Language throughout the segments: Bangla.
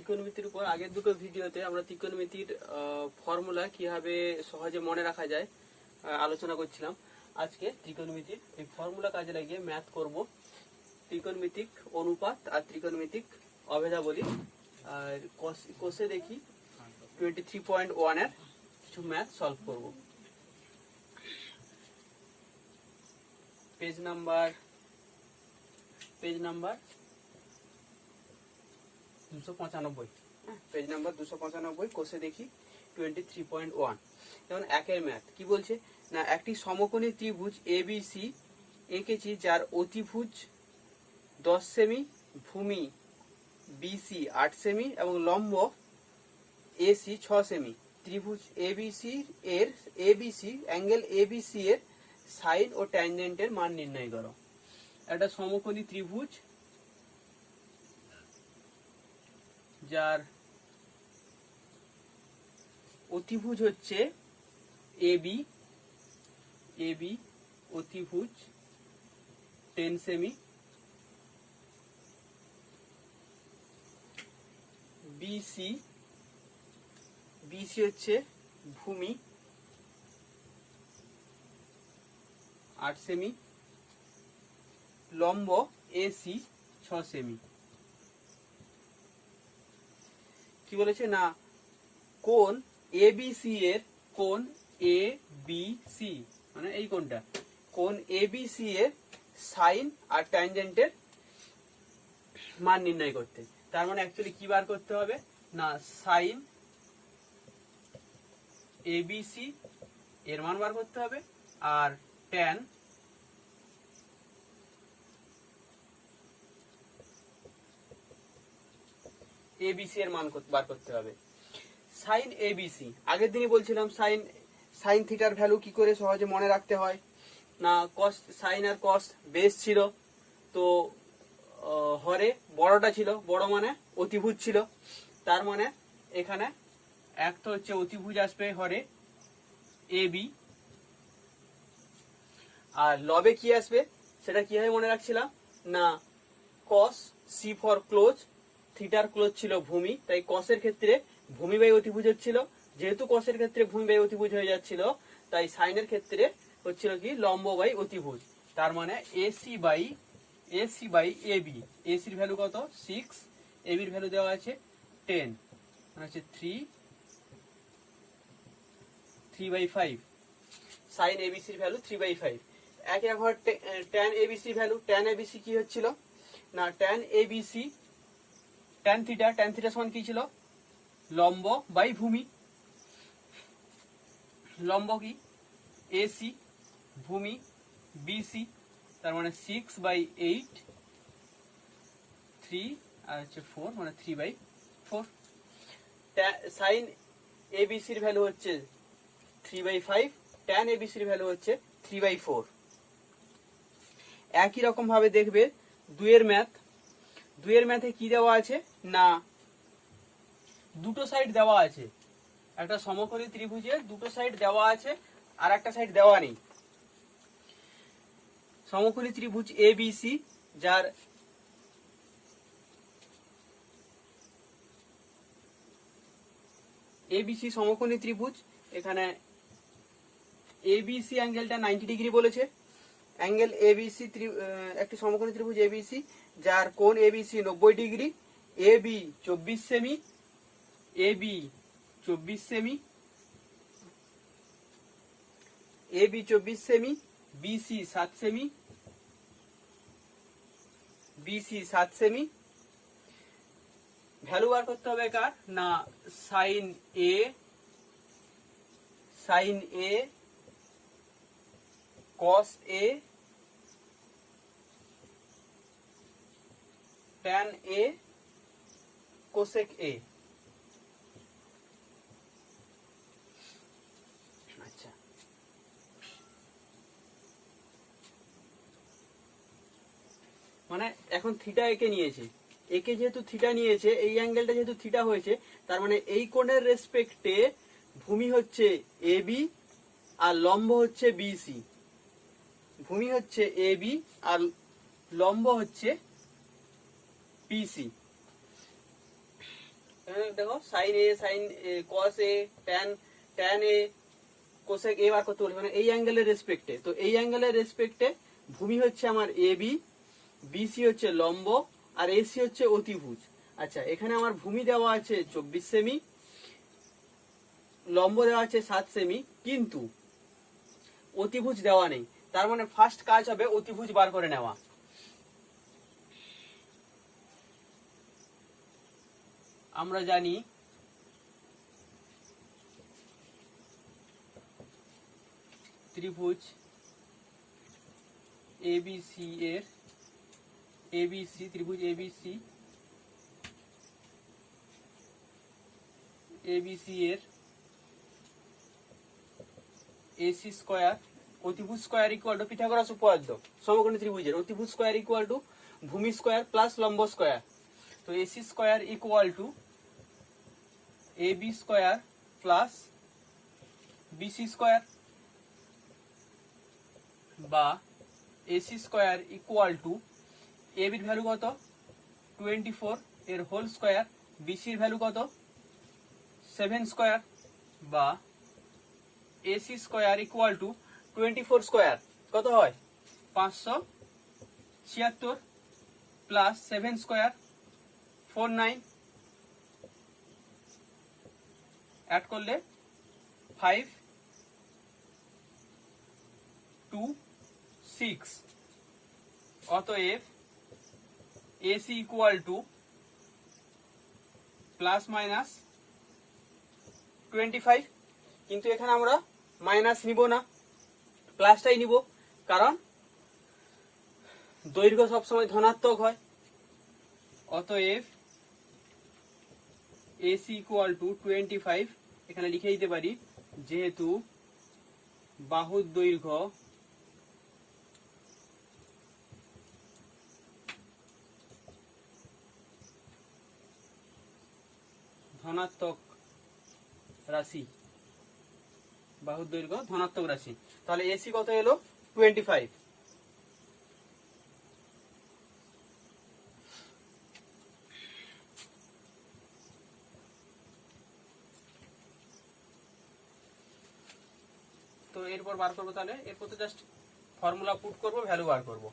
ত্রিকোণমিতির উপর আগের দুটো ভিডিওতে আমরা ত্রিকোণমিতির ফর্মুলা কিভাবে সহজে মনে রাখা যায় আলোচনা করছিলাম। আজকে ত্রিকোণমিতির এই ফর্মুলা কাজে লাগিয়ে ম্যাথ করব। ত্রিকোণমিতিক অনুপাত আর ত্রিকোণমিতিক অভেদাবলী আর কোষে দেখি 23.1 এর কিছু ম্যাথ সলভ করব। পেজ নাম্বার 295, পেজ নাম্বার 295, কোষে দেখি 23.1। যেমন একের ম্যাথ কি বলছে না, একটি সমকোণী ত্রিভুজ ABC এঁকেছি যার অতিভুজ 10 সেমি, ভূমি BC 8 সেমি এবং লম্ব AC 6 সেমি। ত্রিভুজ ABC অ্যাঙ্গেল ABC এর সাইন ও ট্যানজেন্টের মান নির্ণয় করো। একটা সমকোণী ত্রিভুজ যার অতিভুজ হচ্ছে AB অতিভুজ 10 সেমি, BC হচ্ছে ভূমি 8 সেমি, লম্ব AC 6 সেমি। কি বলেছে না, কোণ ABC এর কোণ ABC মানে এই কোণটা, কোণ ABC এর সাইন আর ট্যানজেন্টের মান নির্ণয় করতে। তার মানে অ্যাকচুয়ালি কি বার করতে হবে না, সাইন ABC এর মান বার করতে হবে আর ট্যান ABC এর মান বার করতে হবে। সাইন ABC আগের দিনই বলছিলাম, সাইন থিটার ভ্যালু কি করে সহজে মনে রাখতে হয় না, কস সাইন আর কস বেস ছিল, তো হরে বড়টা ছিল, বড় মানে অতিভুজ ছিল, তার মানে এখানে এক তো হচ্ছে অতিভুজ আসবে হরে AB, আর লবে কি আসবে সেটা কিভাবে মনে রাখছিলাম না, কস সি ফর ক্লোজ, থিটার ক্লোজ ছিল ভূমি, তাই কসের ক্ষেত্রে ভূমি বাই অতিভুজ হচ্ছিল, যেহেতু কসের ক্ষেত্রে ভূমি বাই অতিভুজ হয়ে যাচ্ছিল তাই সাইনের ক্ষেত্রে হচ্ছিল কি লম্ব বাই অতিভুজ। তার মানে এসি বাই এবি, এসির ভ্যালু কত 6, এবির ভ্যালু দেওয়া আছে 10, মানে হচ্ছে 3/5, সাইন এবিসির ভ্যালু 3/5। একই রকম ট্যান এবিসির ভ্যালু, ট্যান এবিসি কি হচ্ছিল না, ট্যান এবিসি ট্যান থিটা সমান কি ছিল, লম্ব বাই ভূমি, লম্ব কি এসি, ভূমি বিসি, তার মানে 6/8, 3 আর হচ্ছে 4, মানে 3/4। সাইন এবিসির ভ্যালু হচ্ছে 3/5, ট্যান এবিসির ভ্যালু হচ্ছে 3/4। একই রকম ভাবে দেখবে দুইয়ের ম্যাথে কি দেওয়া আছে না, দুটো সাইড দেওয়া আছে, একটা সমকোণী ত্রিভুজের দুটো সাইড দেওয়া আছে আর একটা সাইড দেওয়া নেই। সমকোণী ত্রিভুজ ABC যার ABC সমকোণী ত্রিভুজ, এখানে ABC অ্যাঙ্গেলটা 90 ডিগ্রি বলেছে, অ্যাঙ্গেল ABC একটি সমকোণী ত্রিভুজ ABC যার কোণ ABC 90 ডিগ্রি, AB 24 সেমি, BC 7 সেমি, ভ্যালু বার করতে হবে কার না, sine A cos A tan A cosec A। আচ্ছা, মানে এখন থিটা একে নিয়েছে, একে যেহেতু থিটা নিয়েছে, এই অ্যাঙ্গেলটা যেহেতু থিটা হয়েছে, তার মানে এই কোণের রেসপেক্টে ভূমি হচ্ছে এবি আর লম্ব হচ্ছে বিসি, ভূমি হচ্ছে এবি আর লম্ব হচ্ছে পিসি। এখানে দেখো sine A, sine cos A, tan A, cosec A বার করতে বলি, মানে এই অ্যাঙ্গেলের রেসপেক্টে। তো এই অ্যাঙ্গেলের রেসপেক্টে ভূমি হচ্ছে আমার এ বি, বিসি হচ্ছে লম্ব, আর এসি হচ্ছে অতিভুজ। আচ্ছা, এখানে আমার ভূমি দেওয়া আছে 24 সেমি, লম্ব দেওয়া আছে 7 সেমি, কিন্তু অতিভুজ দেওয়া নেই। তার মানে ফার্স্ট কাজ হবে অতিভুজ বার করে নেওয়া। আমরা জানি ত্রিভুজ এবিসি এর ত্রিভুজ এবিসি এর এসি স্কয়ার অতিভুজ স্কয়ার ইকুয়াল টু পিথাগোরাস উপপাদ্য, সমকোণী ত্রিভুজের অতিভুজ স্কয়ার ইকুয়াল টু ভূমি স্কয়ার প্লাস লম্ব স্কয়ার। তো AC square equal to AB square plus BC square, বা এসি স্কয়ার ইকুয়াল টু এবির ভ্যালু কত 24 এর হোল স্কয়ার, বিসির ভ্যালু কত 7 স্কয়ার, বা AC square equal to 24 square কত হয় 576 প্লাস 7 স্কয়ার 49, অ্যাড করলে 526। অতএব AC equal two plus minus 25, কিন্তু এখানে আমরা মাইনাস নিব না, প্লাসটাই নিব, কারণ দৈর্ঘ্য সবসময় ধনাত্মক হয়। অতএব এসি ইকুয়াল টু 25, এখানে লিখে দিতে পারি যেহেতু বাহুর দৈর্ঘ্য ধনাত্মক রাশি, বাহুর দৈর্ঘ্য ধনাত্মক রাশি, তাহলে এসি কত এলো 25। তো এরপর বার করবো, তাহলে এরপর তো জাস্ট ফর্মুলা পুট করবো, ভ্যালু বার করবো।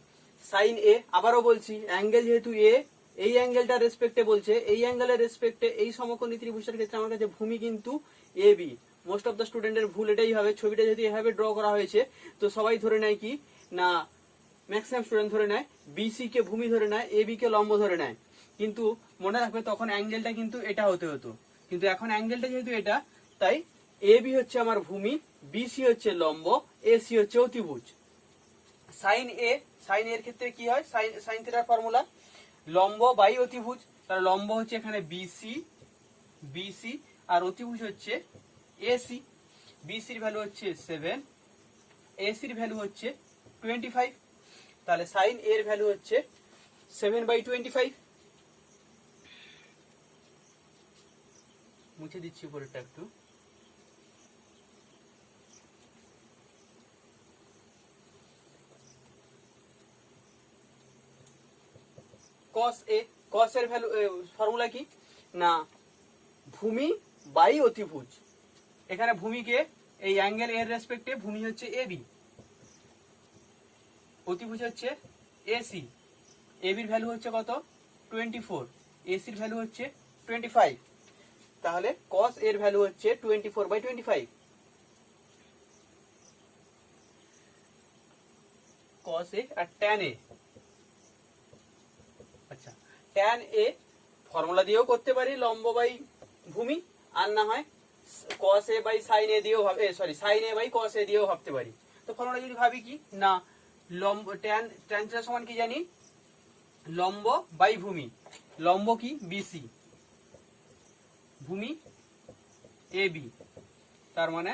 সাইন এ, আবারও বলছি অ্যাঙ্গেল যেহেতু এ, এই অ্যাঙ্গেলটার রেসপেক্টে বলছে, এই অ্যাঙ্গেলের রেসপেক্টে এই সমকোণী ত্রিভুজের ক্ষেত্রে আমার কাছে ভূমি কিন্তু A B. Most of the স্টুডেন্টের ভুল এটাই হবে, ছবিটা যেহেতু এভাবে ড্র করা হয়েছে তো সবাই ধরে নেয় কি না, ম্যাক্সিমাম স্টুডেন্ট ধরে নেয় বিসি কে ভূমি ধরে নেয়, এ বি কে লম্ব ধরে নেয়। কিন্তু মনে রাখবে তখন অ্যাঙ্গেলটা কিন্তু এটা হতে হতো, কিন্তু এখন অ্যাঙ্গেলটা যেহেতু এটা, তাই এ বি হচ্ছে আমার ভূমি, বিসি হচ্ছে লম্ব, এসি হচ্ছে অতিভুজ। সাইন এর ক্ষেত্রে কি হয়, সাইন থিটার ফর্মুলা লম্ব বাই অতিভুজ, তাহলে লম্ব হচ্ছে এখানে বিসি আর অতিভুজ হচ্ছে এসি। বিসির ভ্যালু হচ্ছে 7, এসির ভ্যালু হচ্ছে 25, তাহলে সাইন এর ভ্যালু হচ্ছে 7/25। মুছে দিচ্ছি উপরেরটা একটু। কস এর ভ্যালু ফর্মুলা কি না, ভূমি বাই অতিভুজ। এখানে ভূমিকে এই অ্যাঙ্গেল এর রেসপেক্টে ভূমি হচ্ছে এবি, অতিভুজ হচ্ছে এসি, এবির ভ্যালু হচ্ছে কত 24, এসির ভ্যালু হচ্ছে 25, তাহলে কস এর ভ্যালু হচ্ছে 24/25। কস এ আর ট্যান এ, আচ্ছা ট্যান এ ফর্মুলা দিয়েও করতে পারি লম্ব বাই ভূমি, আর না হয় কস এ বাই সাইন এ দিয়েও সাইন এ বাই কস এ দিয়েও ভাবতে পারি। তো ফর্মুলা যদি ভাবি কি না, লম্ব ট্যান থিটা সমান কি জানি, লম্ব বাই ভূমি, লম্ব কি বিসি, ভূমি এ বি, তার মানে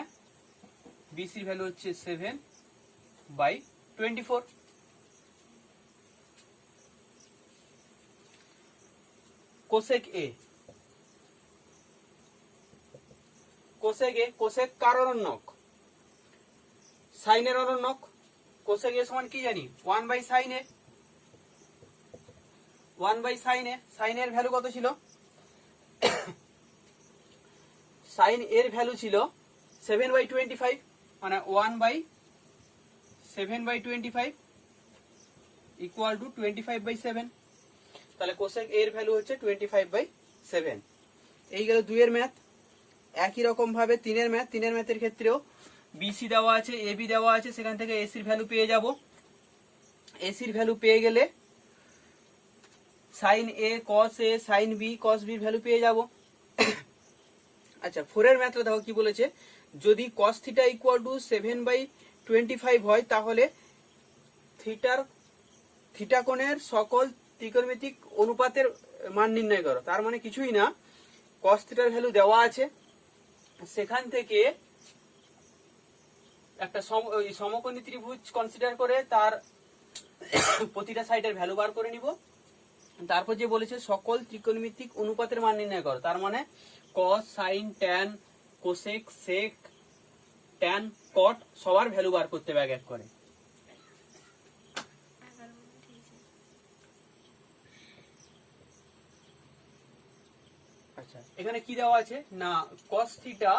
বিসির ভ্যালু হচ্ছে 7/24। কোসেক এ, কোসেক কার অনন্যক, সাইনের অনন্যক। কোসেক এ সমান কি জানি 1/sin এ, 1/sin এ, সাইনের ভ্যালু কত ছিল সাইন এর ভ্যালু ছিল 7/25, মানে 1/7/25 ইকুয়াল টু 25/7। তাহলে কোসেক এর ভ্যালু হচ্ছে 25/7। এই গেল 2 এর ম্যাথ। একই রকম ভাবে 3 এর ম্যাথ। 3 এর ম্যাথের ক্ষেত্রেও বিসি দেওয়া আছে, এবি দেওয়া আছে, সেখান থেকে এসির ভ্যালু পেয়ে যাব। এসির ভ্যালু পেয়ে গেলে সাইন এ কস এ সাইন বি কস বির ভ্যালু পেয়ে যাব। আচ্ছা 4 এর ম্যাথটা দেখো কি বলেছে, যদি কস থিটা ইকুয়াল টু 7/25 হয় তাহলে থিটা কোণের সকল ত্রিকোণমিতিক অনুপাতের মান নির্ণয় করো। তার মানে কিছুই না, কস থিটার ভ্যালু দেওয়া আছে, সেখান থেকে একটা সমকোণী ত্রিভুজ কনসিডার করে তার প্রতিটা সাইডের ভ্যালু বার করে নিব। তারপর যে বলেছে সকল ত্রিকোণমিতিক অনুপাতের মান নির্ণয় করো, তার মানে cos sine tan cosec sec tan cot সবার ভ্যালু বার করতে হবে এক এক করে। আচ্ছা এখানে কি দেওয়া আছে না, কস থিটা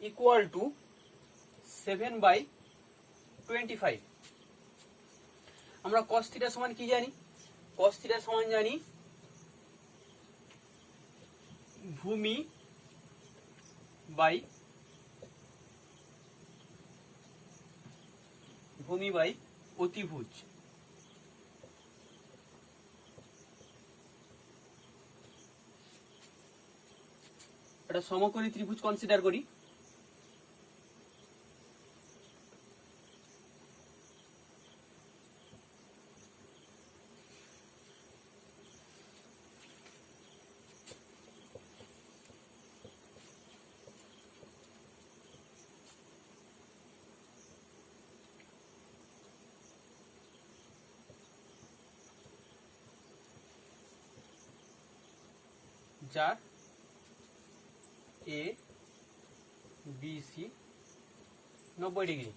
ইকুয়াল টু 7/25। আমরা কস থিটা সমান কি জানি, কস থিটা সমান জানি ভূমি বাই অতিভুজ। এটা সমকোণী ত্রিভুজ কনসিডার করি। যার এ বি সি 90 ডিগ্রি,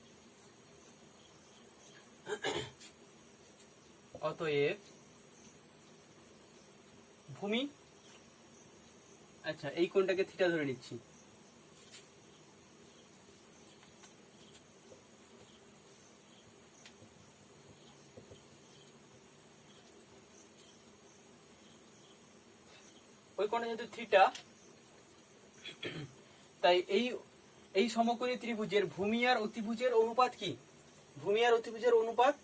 অতএব ভূমি, আচ্ছা এই কোণটাকে থিটা ধরে নিচ্ছি, ওই কোণটা যেহেতু থিটা, তাই এই সমকোণী ত্রিভুজের ভূমি আর অতিভুজের অনুপাত কি, ভূমি আর অতিভুজের অনুপাত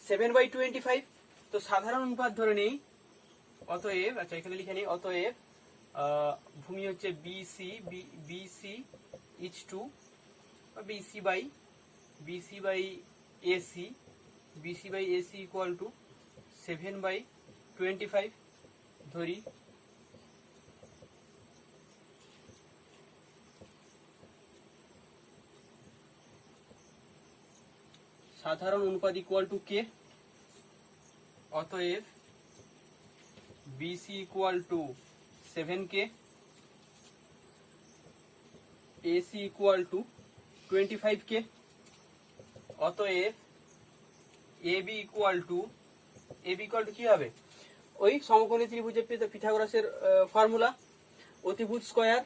7/25। তো সাধারণ অনুপাত ধরে নেই, অতএব আচ্ছা এখানে লিখে নিই, অতএব ভূমি হচ্ছে BC each to BC by AC equal to 7/25 ধরি। সাধারণ অনুপাত ইকুয়াল টু কে, অতএব BC equal to 7k, AC equal to 25k, অতএব এবি ইকুয়াল টু কি হবে, ওই সমকোণী ত্রিভুজের পিথাগোরাসের ফর্মুলা, অতিভুজ স্কয়ার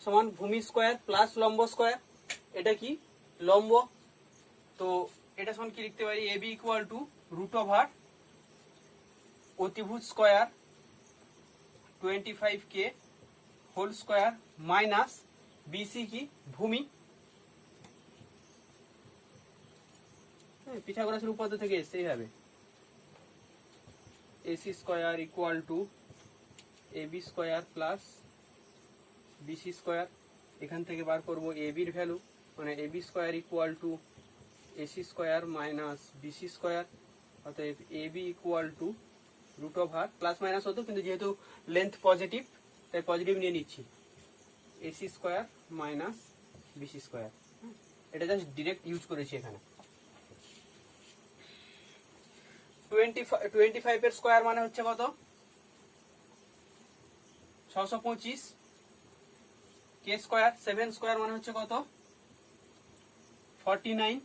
সমান ভূমি স্কয়ার প্লাস লম্ব স্কয়ার। এটা কি লম্ব, তো এটা সমান কি লিখতে পারি, এবি ইকুয়াল টু √, অতিভুজ square 25k whole square minus BC কি ভূমি, পিথাগোরাসের উপপাদ্য থেকে এসে হবে AC square equal to AB square plus BC square. এখান থেকে বার করব এবির ভ্যালু, মানে AB square equal to AC square minus BC square, অতএব AB equal to √, plus minus হতো কিন্তু যেহেতু লেন্থ পজিটিভ তাই পজিটিভ নিয়ে নিচ্ছি, AC square minus BC square. এটা জাস্ট ডিরেক্ট ইউজ করেছি এখানে। 25 এর স্কয়ার মানে হচ্ছে কত, 625, কে স্কয়ার 7 স্কয়ার মানে হচ্ছে কত, 49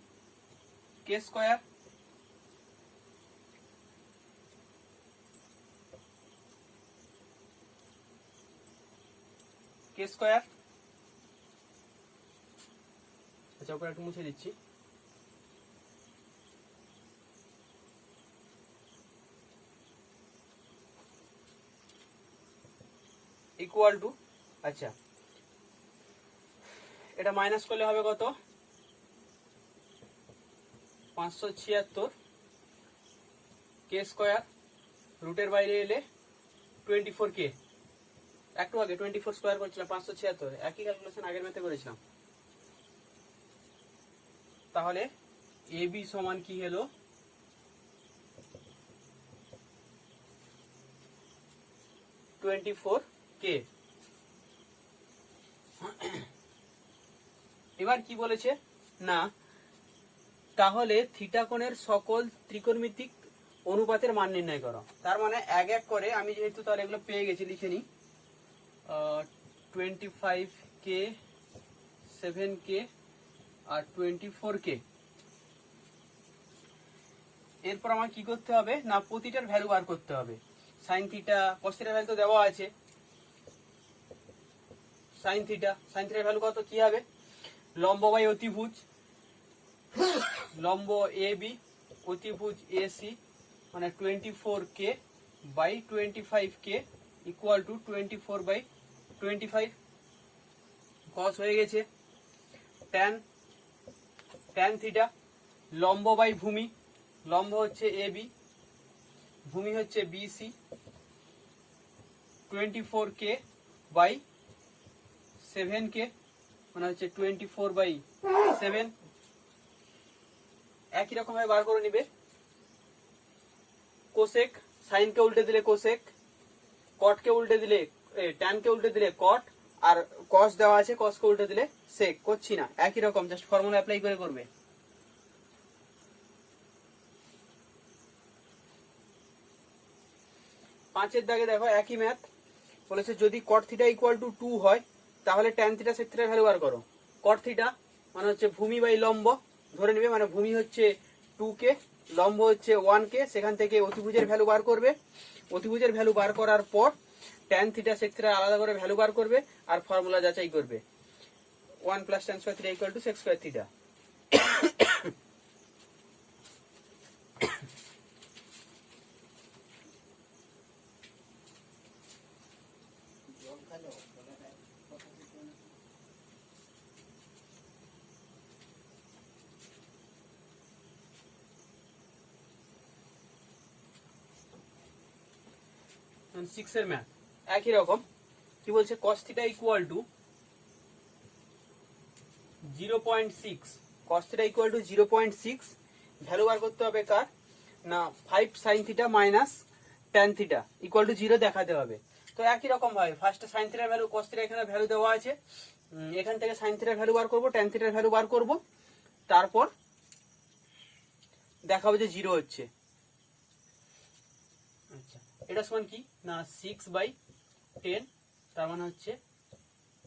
কে স্কয়ার, কে স্কয়ার আচ্ছা ওপরে একটু মুছে দিচ্ছি। ইকুয়াল টু, আচ্ছা এটা মাইনাস করলে হবে কত, 576 কে স্কোয়ার, রুটের বাইরে এলে 24 কে, একটু আগে 24 স্কোয়ার করছিলাম 576, একই ক্যালকুলেশন আগের ম্যাথে করেছিলাম। তাহলে এ বি সমান কি হলো, কে। এবার কি বলেছে না, তাহলে থিটা কোণের সকল ত্রিকোণমিতিক অনুপাতের মান নির্ণয় করো। তার মানে এক এক করে আমি যেহেতু তাহলে এগুলো পেয়ে গেছি লিখে নিই, 25 কে, 7 কে আর 24 কে। এরপর আমার কি করতে হবে না, প্রতিটার ভ্যালু বার করতে হবে। সাইন থিটা কস থিটার ভ্যালু তো দেওয়া আছে, সাইন থিটার ভ্যালু কত কি হবে, লম্ব বাই অতিভুজ, লম্ব এ বি অতিভুজ এ সি মানে 24 K by 25 K equal to 24 by 25। Cos হয়ে গেছে, ট্যান থিটা, লম্ব বাই ভূমি, লম্ব হচ্ছে এ বি, ভূমি হচ্ছে বিসি, 24 কে বাই 7 কে মানে হচ্ছে 24 বাই 7। একই রকম ভাবে বার করে নিবে। কোসেক, সাইনকে উল্টে দিলে কোসেক, কটকে উল্টে দিলে ট্যানকে উল্টে দিলে কট, আর কস দেওয়া আছে কসকে উল্টে দিলে সেক। করছি না, একই রকম জাস্ট ফর্মুলা অ্যাপ্লাই করে করবে। পাঁচের দাগে দেখো একই ম্যাথ বলেছে, যদি কট থিটা ইকুয়াল টু 2 হয় তাহলে ট্যান থিটা সেক থিটার ভ্যালু বার করো। কট থিটা মানে হচ্ছে ভূমি বাই লম্ব ধরে নেবে, মানে ভূমি হচ্ছে 2 কে, লম্ব হচ্ছে 1 কে, সেখান থেকে অতিভুজের ভ্যালু বার করবে। অতিভুজের ভ্যালু বার করার পর ট্যান থিটা সেক থিটা আলাদা করে ভ্যালু বার করবে আর ফর্মুলা যাচাই করবে, 1 plus tan square theta equal to sec square theta. সিক্সের ম্যাথ একই রকম, কি বলছে, cos theta equal to 0.6, cos theta equal to 0.6, value বার করতে হবে কার না 5 sin theta minus tan theta equal to 0 দেখাতে হবে। তো একই রকম ভাবে ফার্স্টে sin থিটার ভ্যালু, cos থিটা এখানে ভ্যালু দেওয়া আছে, এখান থেকে sin থিটার ভ্যালু বার করব, tan থিটার ভ্যালু বার করব, তারপর দেখাবো যে 0 হচ্ছে। আচ্ছা এটা সমান কি না 6/10, তার মানে হচ্ছে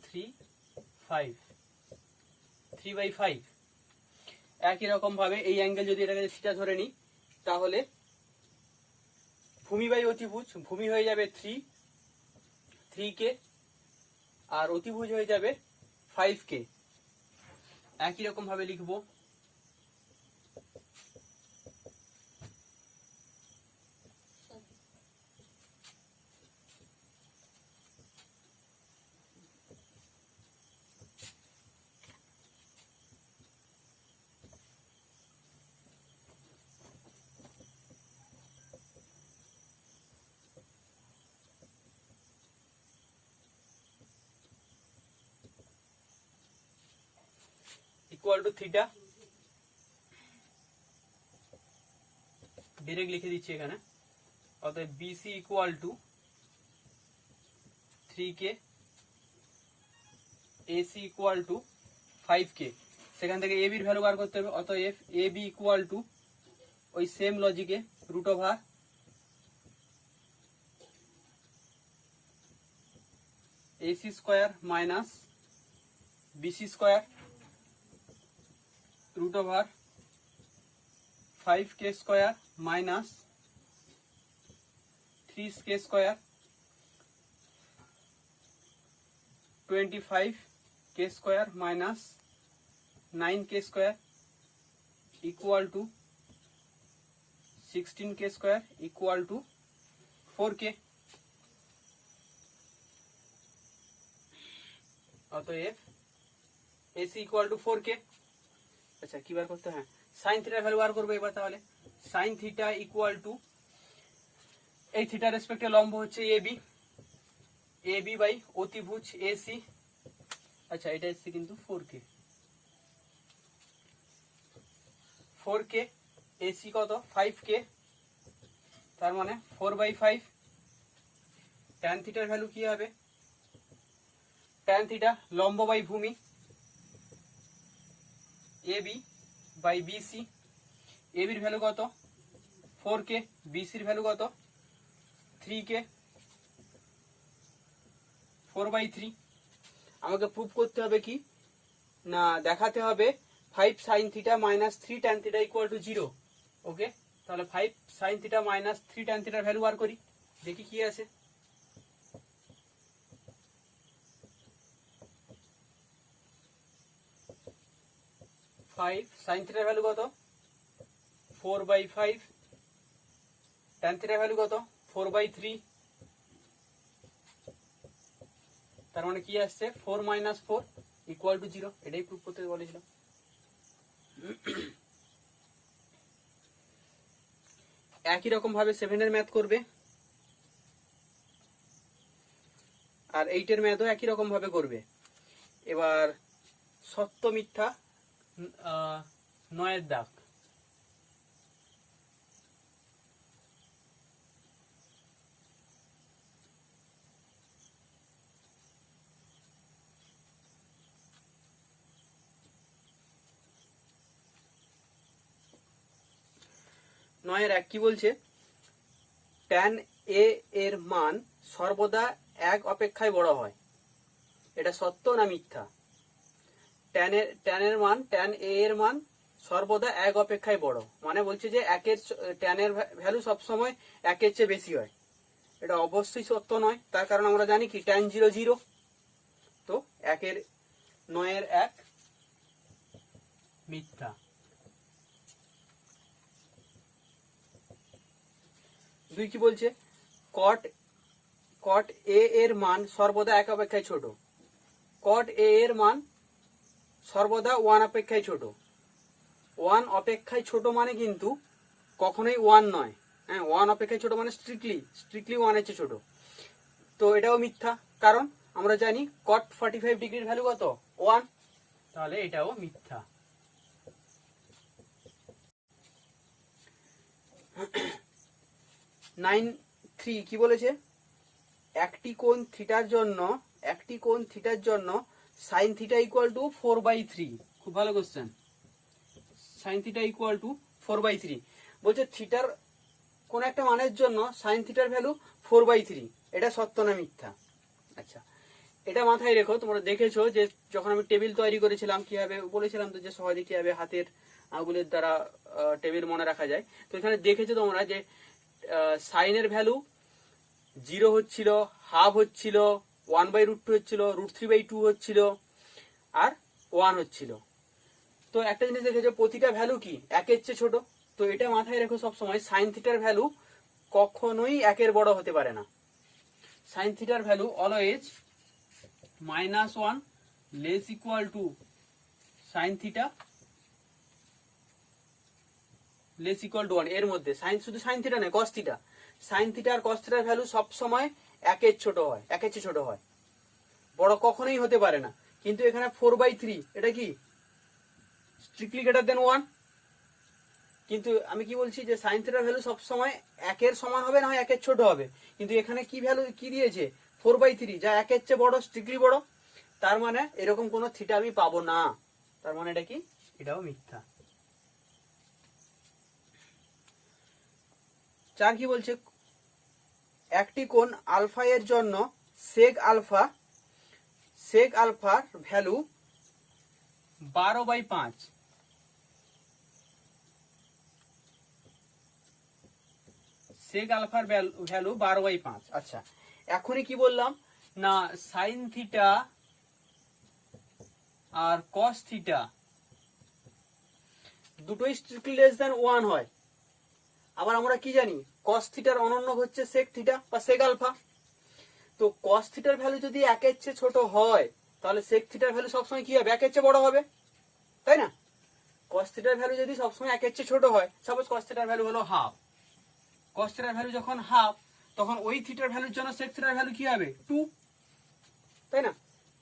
3/5। একই রকম ভাবে এই অ্যাঙ্গেল যদি এটাকে থিটা ধরে নিই তাহলে ভূমি বাই অতিভুজ, ভূমি হয়ে যাবে 3 কে আর অতিভুজ হয়ে যাবে 5 কে। একই রকম ভাবে লিখবো, ইকুয়াল টু থিটা, ডিরেক্ট লিখে দিচ্ছি এখানে, অতএব BC equal to 3 K, AC equal to 5 K, সেখান থেকে এ বির ভ্যালু বার করতে হবে, অতএব এ বি ইকুয়াল টু ওই সেম লজিকে root over AC square minus BC square root over 5 K square minus 3 K square 25 K square minus 9k² equal to 16k² equal to 4k। অতএব এসি ইকুয়াল টু 4k। আচ্ছা কি বার করতে, হ্যাঁ সাইন থিটার ভ্যালু বার করবো এবার। তাহলে সাইন থিটা ইকুয়াল টু, এই থিটার রেসপেক্টে লম্ব হচ্ছে এবি, এবি বাই অতিভুজ এসি। আচ্ছা এটা এসছি কিন্তু 4k, 4k এসি কত 5k, তার মানে 4/5। ট্যান থিটার ভ্যালু কি হবে, ট্যান থিটা লম্ব বাই ভূমি এবি বাই বিসি। এবির ভ্যালু কত 4k, বিসির ভ্যালু কত 3k, 4/3। আমাকে প্রুভ করতে হবে কি না, দেখাতে হবে 5 sin theta minus 3 tan theta equal to 0। ওকে, তাহলে 5 sin থিটা মাইনাস 3 tan থিটার ভ্যালু বার করি, দেখি কি আছে। ফাইভ সাইন থিটার ভ্যালু কত 4/5, tan থিটার ভ্যালু কত 4/3, তার মানে কি আসছে 4 - 4 ইকুয়াল টু 0। এটাই প্রুভ করতে বলেছিলাম। একই রকম ভাবে 7 এর ম্যাথ করবে, আর 8 এর ম্যাথও একই রকম ভাবে করবে। এবার সত্য মিথ্যা 9 এর দাগ। নয়ের এক কি বলছে, ট্যান এ এর মান সর্বদা 1 অপেক্ষায় বড় হয়। এটা সত্য না মিথ্যা? ট্যানের মান, ট্যান এ এর মান সর্বদা 1 অপেক্ষায় বড়, মানে বলছে যে ট্যানের ভ্যালু সবসময় 1 এর চেয়ে বেশি হয়। এটা অবশ্যই সত্য নয়, তার কারণ আমরা জানি কি ট্যান 0 0। তো 9 এর 1 মিথ্যা। দুই কি বলছে, কট এ এর মান সর্বদা 1 অপেক্ষায় ছোট। কট এ এর মান সর্বদা 1 অপেক্ষায় ছোট। 1 অপেক্ষায় ছোট মানে কিন্তু কখনোই 1 নয়। হ্যাঁ, 1 অপেক্ষায় ছোট মানে স্ট্রিক্টলি 1 এর চেয়ে ছোট। তো এটাও মিথ্যা, কারণ আমরা জানি কট 45 ডিগ্রির ভ্যালু কত 1, তাহলে এটাও মিথ্যা। নাইন থ্রি কি বলেছে, একটি কোণ থিটার জন্য সাইন থিটা ইকুয়াল টু 4/3। খুব ভালো question. Sine theta equal two 4/3 বলছে, থিটার কোন একটা মানের জন্য সাইন থিটার ভ্যালু 4/3। এটা সত্য না মিথ্যা? আচ্ছা, এটা মাথায় রেখো। তোমরা দেখেছো যে যখন আমি টেবিল তৈরি করেছিলাম কিভাবে বলেছিলাম তো, যে সহজে কিভাবে হাতের আঙুলের দ্বারা টেবিল মনে রাখা যায়। তো এখানে দেখেছো তোমরা যে সাইনের ভ্যালু 0 হচ্ছিল, হাফ হচ্ছিল, 1/√2 হচ্ছিল, √3/2 হচ্ছিল, আর 1 হচ্ছিল। তো একটা জিনিস দেখেছো, প্রতিটা ভ্যালু কি 1 এর চেয়ে ছোট। তো এটা মাথায় রেখো সবসময়, সাইন থিটার ভ্যালু কখনোই 1 এর বড় হতে পারে না। সাইন থিটার value always -1 less equal to sine theta less equal to 1 এর মধ্যে। শুধু সাইন থিটা নয়, কস থিটা। সাইন থিটা আর কস থিটার ভ্যালু সবসময় 1 এর চেয়ে ছোট হয়, বড় কখনোই হতে পারে না। কিন্তু এখানে 4/3 এটা কি স্ট্রিক্টলি গ্রেটার দেন 1। কিন্তু আমি কি বলছি যে সাইন থিটার ভ্যালু সবসময় 1 এর সমান হবে, না হয় 1 এর ছোট হবে। কিন্তু এখানে কি ভ্যালু কি দিয়েছে 4/3, যা 1 এর চেয়ে বড়, স্ট্রিক্টলি বড়। তার মানে এরকম কোনো থিটা আমি পাবো না। তার মানে এটা কি, এটাও মিথ্যা। 4 কি বলছে, একটি কোণ আলফা এর জন্য সেক আলফার ভ্যালু 12/5। সেক আলফার ভ্যালু 12/5। আচ্ছা, এখনই কি বললাম না, সাইন থিটা আর কস থিটা দুটোই স্ট্রিক্টলি লেস দ্যান 1 হয়। আবার আমরা কি জানি cos থিটার অনন্য হচ্ছে sec থিটা বা sec আলফা। তো cos থিটার ভ্যালু যদি 1 এর চেয়ে ছোট হয় তাহলে sec থিটার ভ্যালু সবসময় কি হবে 1 এর চেয়ে বড় হবে, তাই না? cos থিটার ভ্যালু যদি সবসময় 1 এর চেয়ে ছোট হয়, সাপোজ cos থিটার ভ্যালু হলো হাফ, cos থিটার ভ্যালু যখন হাফ তখন ওই থিটার ভ্যালুর জন্য sec থিটার ভ্যালু কি হবে 2, তাই না?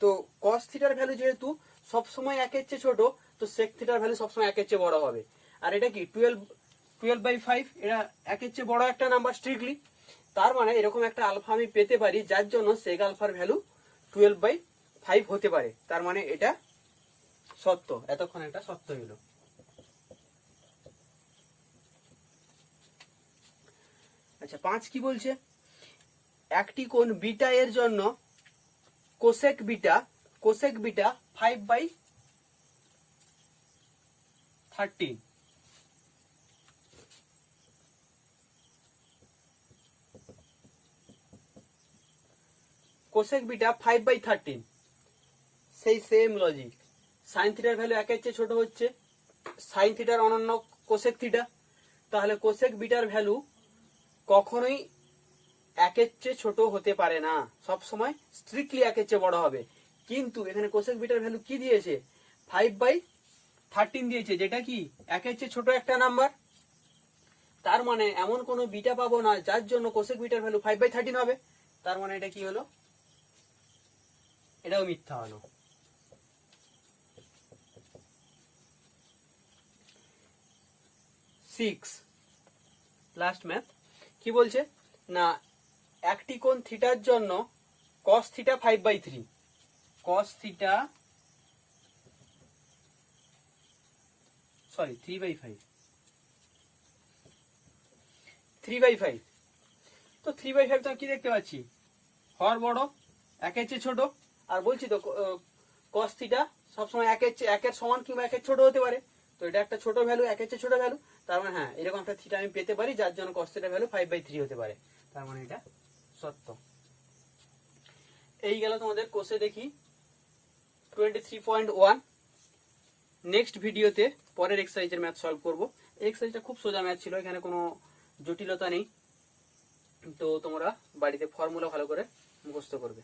তো cos থিটার ভ্যালু যেহেতু সবসময় 1 এর চেয়ে ছোট, তো sec থিটার ভ্যালু সবসময় 1 এর চেয়ে বড় হবে। আর এটা কি 12/5, এটা 1 এর চেয়ে বড় একটা নাম্বার স্ট্রিক্টলি। তার মানে এরকম একটা আলফা আমি পেতে পারি যার জন্য sec আলফার ভ্যালু 12/5 হতে পারে। তার মানে এটা সত্য, এতক্ষণ এটা সত্য হলো। আচ্ছা 5 কি বলছে, একটি কোণ বিটা এর জন্য কোসেক বিটা 5/13, কোসেক বিটা 5/13, সেই সেম লজিক। সাইন থিটার ভ্যালু 1 এর চেয়ে ছোট হচ্ছে, সাইন থিটার অনন্য কোসেক থিটা, তাহলে কোসেক বিটার ভ্যালু কখনোই 1 এর চেয়ে ছোট হতে পারে না, সব সময় স্ট্রিক্টলি 1 এর চেয়ে বড় হবে। কিন্তু এখানে কোসেক বিটার ভ্যালু কি দিয়েছে 5/13 দিয়েছে, যেটা কি 1 এর চেয়ে ছোট একটা নাম্বার। তার মানে এমন কোনো বিটা পাবো না যার জন্য কোসেক বিটার ভ্যালু 5/13 হবে। তার মানে এটা কি হলো, এটাও মিথ্যা হলো। 6 লাস্ট ম্যাথ কি বলছে না, একটি কোণ থিটার জন্য cos থিটা 5/3, cos থিটা 3/5, তো 3/5 তো কি দেখতে পাচ্ছি, হর বড় 1 এর চেয়ে ছোট। আর বলছি তো cos থিটা সবসময় 1 এর সমান কিংবা 1 এর ছোট হতে পারে। তো এটা একটা ছোট ভ্যালু, 1 এর চেয়ে ছোট ভ্যালু। তার মানে হ্যাঁ, এরকম একটা থিটা আমি পেতে পারি যার জন্য cos থিটার ভ্যালু 5/3 হতে পারে। তার মানে এটা সত্য। এই গেল তোমাদের কোষে দেখি 23.1। নেক্সট ভিডিওতে পরের এক্সারসাইজের ম্যাথ সলভ করব। এই এক্সারসাইজটা খুব সোজা ম্যাথ ছিল, এখানে কোনো জটিলতা নেই। তো তোমরা বাড়িতে ফর্মুলা ভালো করে মুখস্থ করবে।